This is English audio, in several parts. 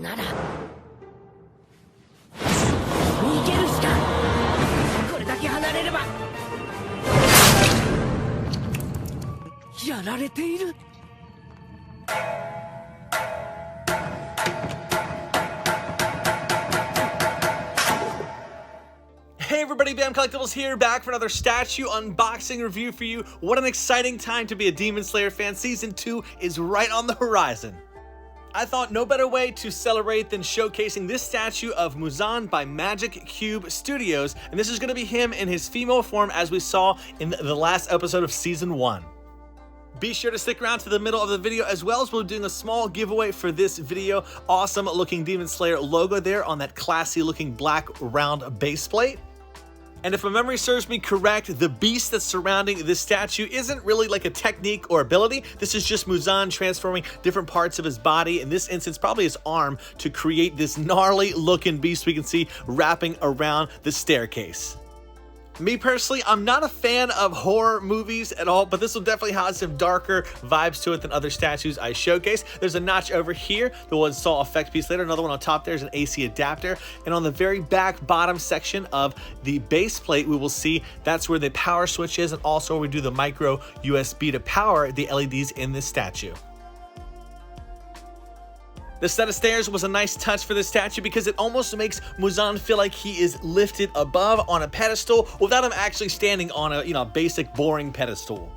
なら逃げるしか。これだけ離れればやられている。Hey everybody, Bam Collectibles here, back for another statue unboxing review for you. What an exciting time to be a Demon Slayer fan. Season 2 is right on the horizon. I thought no better way to celebrate than showcasing this statue of Muzan by Magic Cube Studios, and this is going to be him in his female form as we saw in the last episode of Season 1. Be sure to stick around to the middle of the video, as well as we're doing a small giveaway for this video. Awesome looking Demon Slayer logo there on that classy looking black round base plate. And if my memory serves me correct, the beast that's surrounding this statue isn't really like a technique or ability. This is just Muzan transforming different parts of his body, in this instance probably his arm, to create this gnarly looking beast we can see wrapping around the staircase. Me personally, I'm not a fan of horror movies at all, but this will definitely have some darker vibes to it than other statues I showcase. There's a notch over here, the one saw effect piece later. Another one on top there's an AC adapter. And on the very back bottom section of the base plate, we will see that's where the power switch is, and also where we do the micro USB to power the LEDs in this statue. The set of stairs was a nice touch for this statue because it almost makes Muzan feel like he is lifted above on a pedestal without him actually standing on a, basic boring pedestal.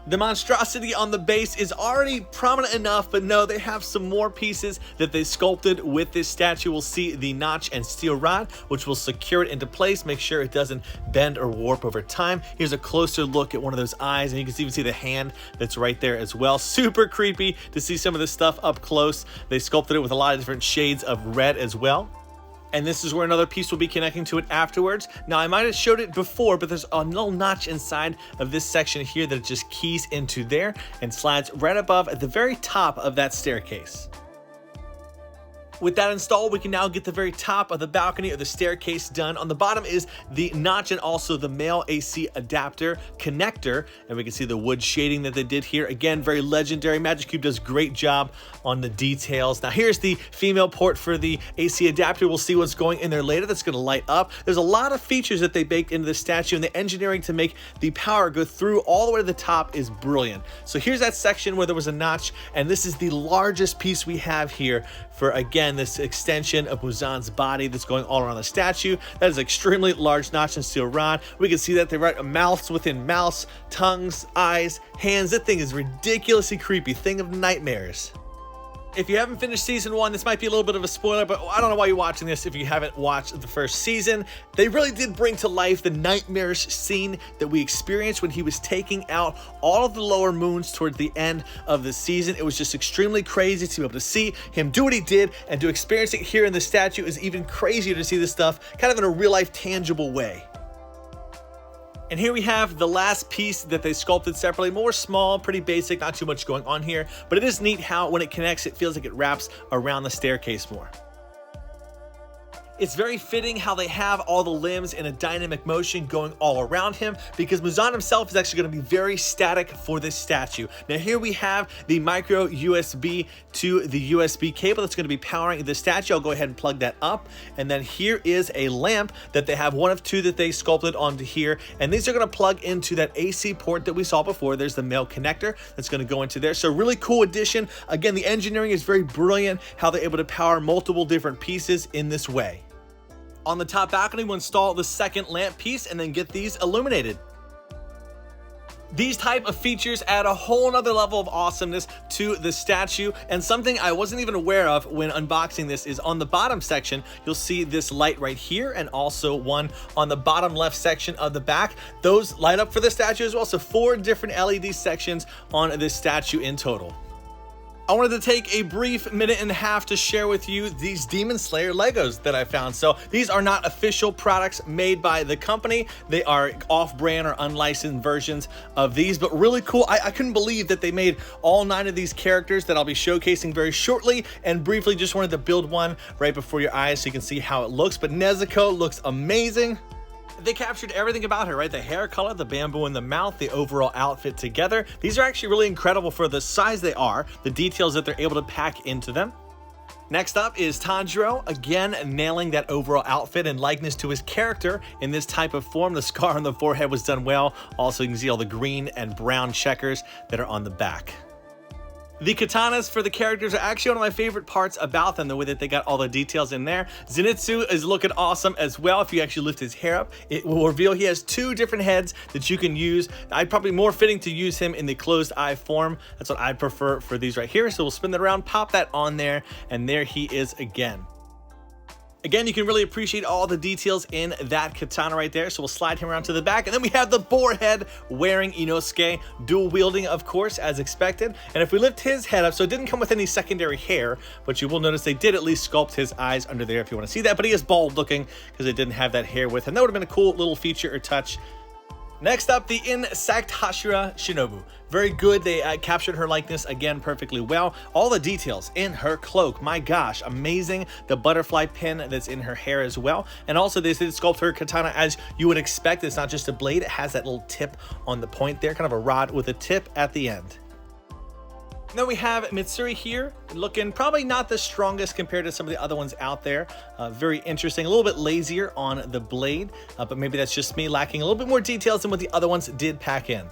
The monstrosity on the base is already prominent enough, but no, they have some more pieces that they sculpted with this statue. We'll see the notch and steel rod, which will secure it into place, make sure it doesn't bend or warp over time. Here's a closer look at one of those eyes, and you can even see the hand that's right there as well. Super creepy to see some of this stuff up close. They sculpted it with a lot of different shades of red as well. And this is where another piece will be connecting to it afterwards. Now, I might have showed it before, but there's a little notch inside of this section here that it just keys into there and slides right above at the very top of that staircase. With that installed, we can now get the very top of the balcony or the staircase done. On the bottom is the notch and also the male AC adapter connector, and we can see the wood shading that they did here. Again, very legendary. Magic Cube does a great job on the details. Now here's the female port for the AC adapter. We'll see what's going in there later. That's going to light up. There's a lot of features that they baked into the statue, and the engineering to make the power go through all the way to the top is brilliant. So here's that section where there was a notch, and this is the largest piece we have here for, again, this extension of Muzan's body that's going all around the statue. That is extremely large notch and steel rod. We can see that they write mouths within mouths, tongues, eyes, hands. That thing is ridiculously creepy. Thing of nightmares. If you haven't finished season 1, this might be a little bit of a spoiler, but I don't know why you're watching this if you haven't watched the first season. They really did bring to life the nightmarish scene that we experienced when he was taking out all of the lower moons towards the end of the season. It was just extremely crazy to be able to see him do what he did, and to experience it here in the statue is even crazier to see this stuff kind of in a real life tangible way. And here we have the last piece that they sculpted separately, more small, pretty basic, not too much going on here, but it is neat how when it connects, it feels like it wraps around the staircase more. It's very fitting how they have all the limbs in a dynamic motion going all around him, because Muzan himself is actually going to be very static for this statue. Now here we have the micro USB to the USB cable that's going to be powering the statue. I'll go ahead and plug that up. And then here is a lamp that they have, one of two that they sculpted onto here. And these are going to plug into that AC port that we saw before. There's the male connector that's going to go into there. So really cool addition. Again, the engineering is very brilliant, how they're able to power multiple different pieces in this way. On the top balcony, we'll install the second lamp piece and then get these illuminated. These type of features add a whole nother level of awesomeness to the statue, and something I wasn't even aware of when unboxing this is on the bottom section, you'll see this light right here, and also one on the bottom left section of the back. Those light up for the statue as well, so 4 different LED sections on this statue in total. I wanted to take a brief minute and a half to share with you these Demon Slayer Legos that I found. So these are not official products made by the company. They are off-brand or unlicensed versions of these, but really cool. I couldn't believe that they made all 9 of these characters that I'll be showcasing very shortly, and briefly just wanted to build one right before your eyes so you can see how it looks. But Nezuko looks amazing. They captured everything about her, right? The hair color, the bamboo in the mouth, the overall outfit together. These are actually really incredible for the size they are, the details that they're able to pack into them. Next up is Tanjiro, again nailing that overall outfit and likeness to his character in this type of form. The scar on the forehead was done well. Also, you can see all the green and brown checkers that are on the back. The katanas for the characters are actually one of my favorite parts about them, the way that they got all the details in there. Zenitsu is looking awesome as well. If you actually lift his hair up, it will reveal he has two different heads that you can use. I'd probably more fitting to use him in the closed eye form. That's what I prefer for these right here. So we'll spin that around, pop that on there, and there he is again. Again, you can really appreciate all the details in that katana right there. So we'll slide him around to the back. And then we have the boar head wearing Inosuke, dual wielding, of course, as expected. And if we lift his head up, so it didn't come with any secondary hair, but you will notice they did at least sculpt his eyes under there if you want to see that. But he is bald looking because they didn't have that hair with him. That would have been a cool little feature or touch. Next up, the Insect Hashira Shinobu. Very good. They captured her likeness again perfectly well. All the details in her cloak, my gosh, amazing. The butterfly pin that's in her hair as well. And also they did sculpt her katana as you would expect. It's not just a blade. It has that little tip on the point there, kind of a rod with a tip at the end. Then we have Mitsuri here, looking probably not the strongest compared to some of the other ones out there. Very interesting, a little bit lazier on the blade, but maybe that's just me lacking a little bit more details than what the other ones did pack in.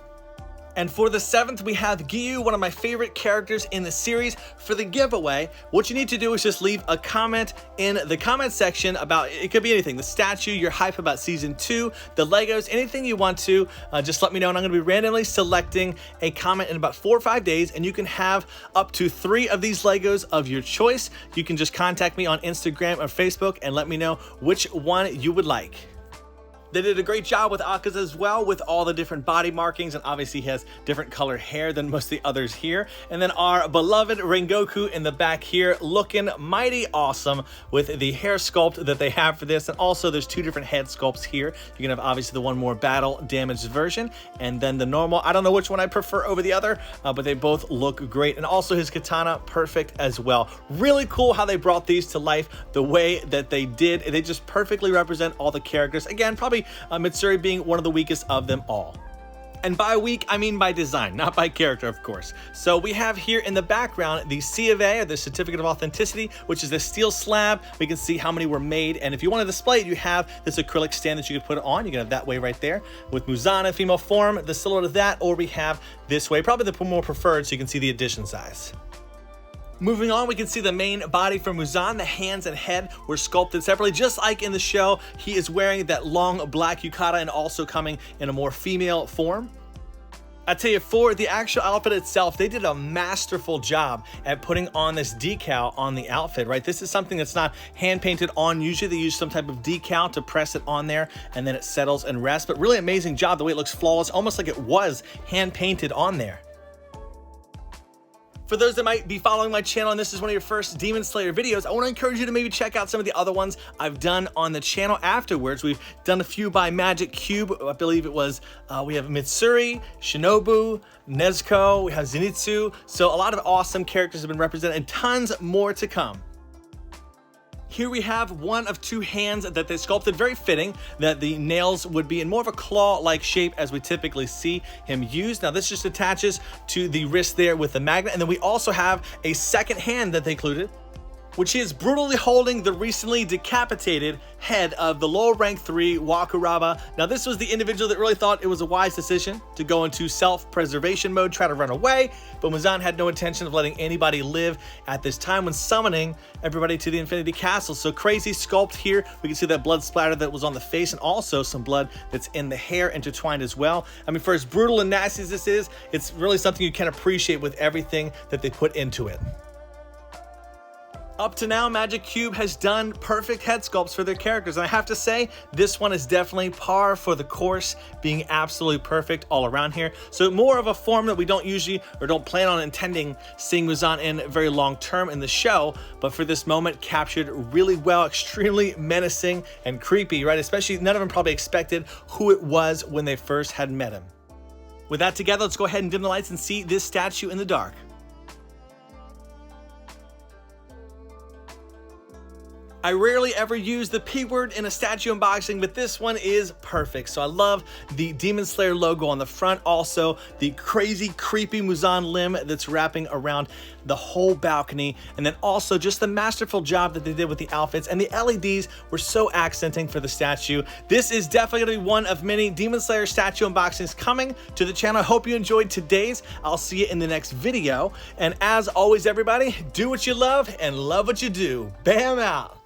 And for the 7th, we have Giyuu, one of my favorite characters in the series. For the giveaway, what you need to do is just leave a comment in the comment section about, it could be anything, the statue, your hype about season 2, the Legos, anything you want to. Just let me know, and I'm going to be randomly selecting a comment in about 4 or 5 days, and you can have up to 3 of these Legos of your choice. You can just contact me on Instagram or Facebook and let me know which one you would like. They did a great job with Akaza as well, with all the different body markings, and obviously he has different colored hair than most of the others here. And then our beloved Rengoku in the back here, looking mighty awesome with the hair sculpt that they have for this. And also there's 2 different head sculpts here. You can have obviously the one more battle damaged version, and then the normal. I don't know which one I prefer over the other, but they both look great. And also his katana, perfect as well. Really cool how they brought these to life the way that they did. They just perfectly represent all the characters. Again, probably Mitsuri being one of the weakest of them all. And by weak, I mean by design, not by character, of course. So we have here in the background the C of A, or the Certificate of Authenticity, which is the steel slab. We can see how many were made. And if you want to display it, you have this acrylic stand that you could put it on. You can have that way right there. With Muzan in female form, the silhouette of that, or we have this way, probably the more preferred, so you can see the edition size. Moving on, we can see the main body for Muzan. The hands and head were sculpted separately, just like in the show. He is wearing that long black yukata and also coming in a more female form. I tell you, for the actual outfit itself, they did a masterful job at putting on this decal on the outfit, right? This is something that's not hand painted on. Usually they use some type of decal to press it on there and then it settles and rests, but really amazing job. The way it looks flawless, almost like it was hand painted on there. For those that might be following my channel and this is one of your first Demon Slayer videos, I want to encourage you to maybe check out some of the other ones I've done on the channel afterwards. We've done a few by Magic Cube. I believe it was, we have Mitsuri, Shinobu, Nezuko, we have Zenitsu. So a lot of awesome characters have been represented and tons more to come. Here we have one of 2 hands that they sculpted, very fitting that the nails would be in more of a claw-like shape as we typically see him use. Now this just attaches to the wrist there with the magnet, and then we also have a second hand that they included, which is brutally holding the recently decapitated head of the lower rank 3 Wakuraba. Now this was the individual that really thought it was a wise decision to go into self-preservation mode, try to run away, but Muzan had no intention of letting anybody live at this time when summoning everybody to the Infinity Castle. So crazy sculpt here. We can see that blood splatter that was on the face and also some blood that's in the hair intertwined as well. I mean, for as brutal and nasty as this is, it's really something you can appreciate with everything that they put into it. Up to now, Magic Cube has done perfect head sculpts for their characters, and I have to say, this one is definitely par for the course, being absolutely perfect all around here. So more of a form that we don't usually, or don't plan on intending seeing Muzan in very long term in the show, but for this moment, captured really well, extremely menacing and creepy, right? Especially, none of them probably expected who it was when they first had met him. With that together, let's go ahead and dim the lights and see this statue in the dark. I rarely ever use the P word in a statue unboxing, but this one is perfect. So I love the Demon Slayer logo on the front, also the crazy, creepy Muzan limb that's wrapping around the whole balcony, and then also just the masterful job that they did with the outfits, and the LEDs were so accenting for the statue. This is definitely gonna be one of many Demon Slayer statue unboxings coming to the channel. I hope you enjoyed today's. I'll see you in the next video, and as always, everybody, do what you love and love what you do. Bam out.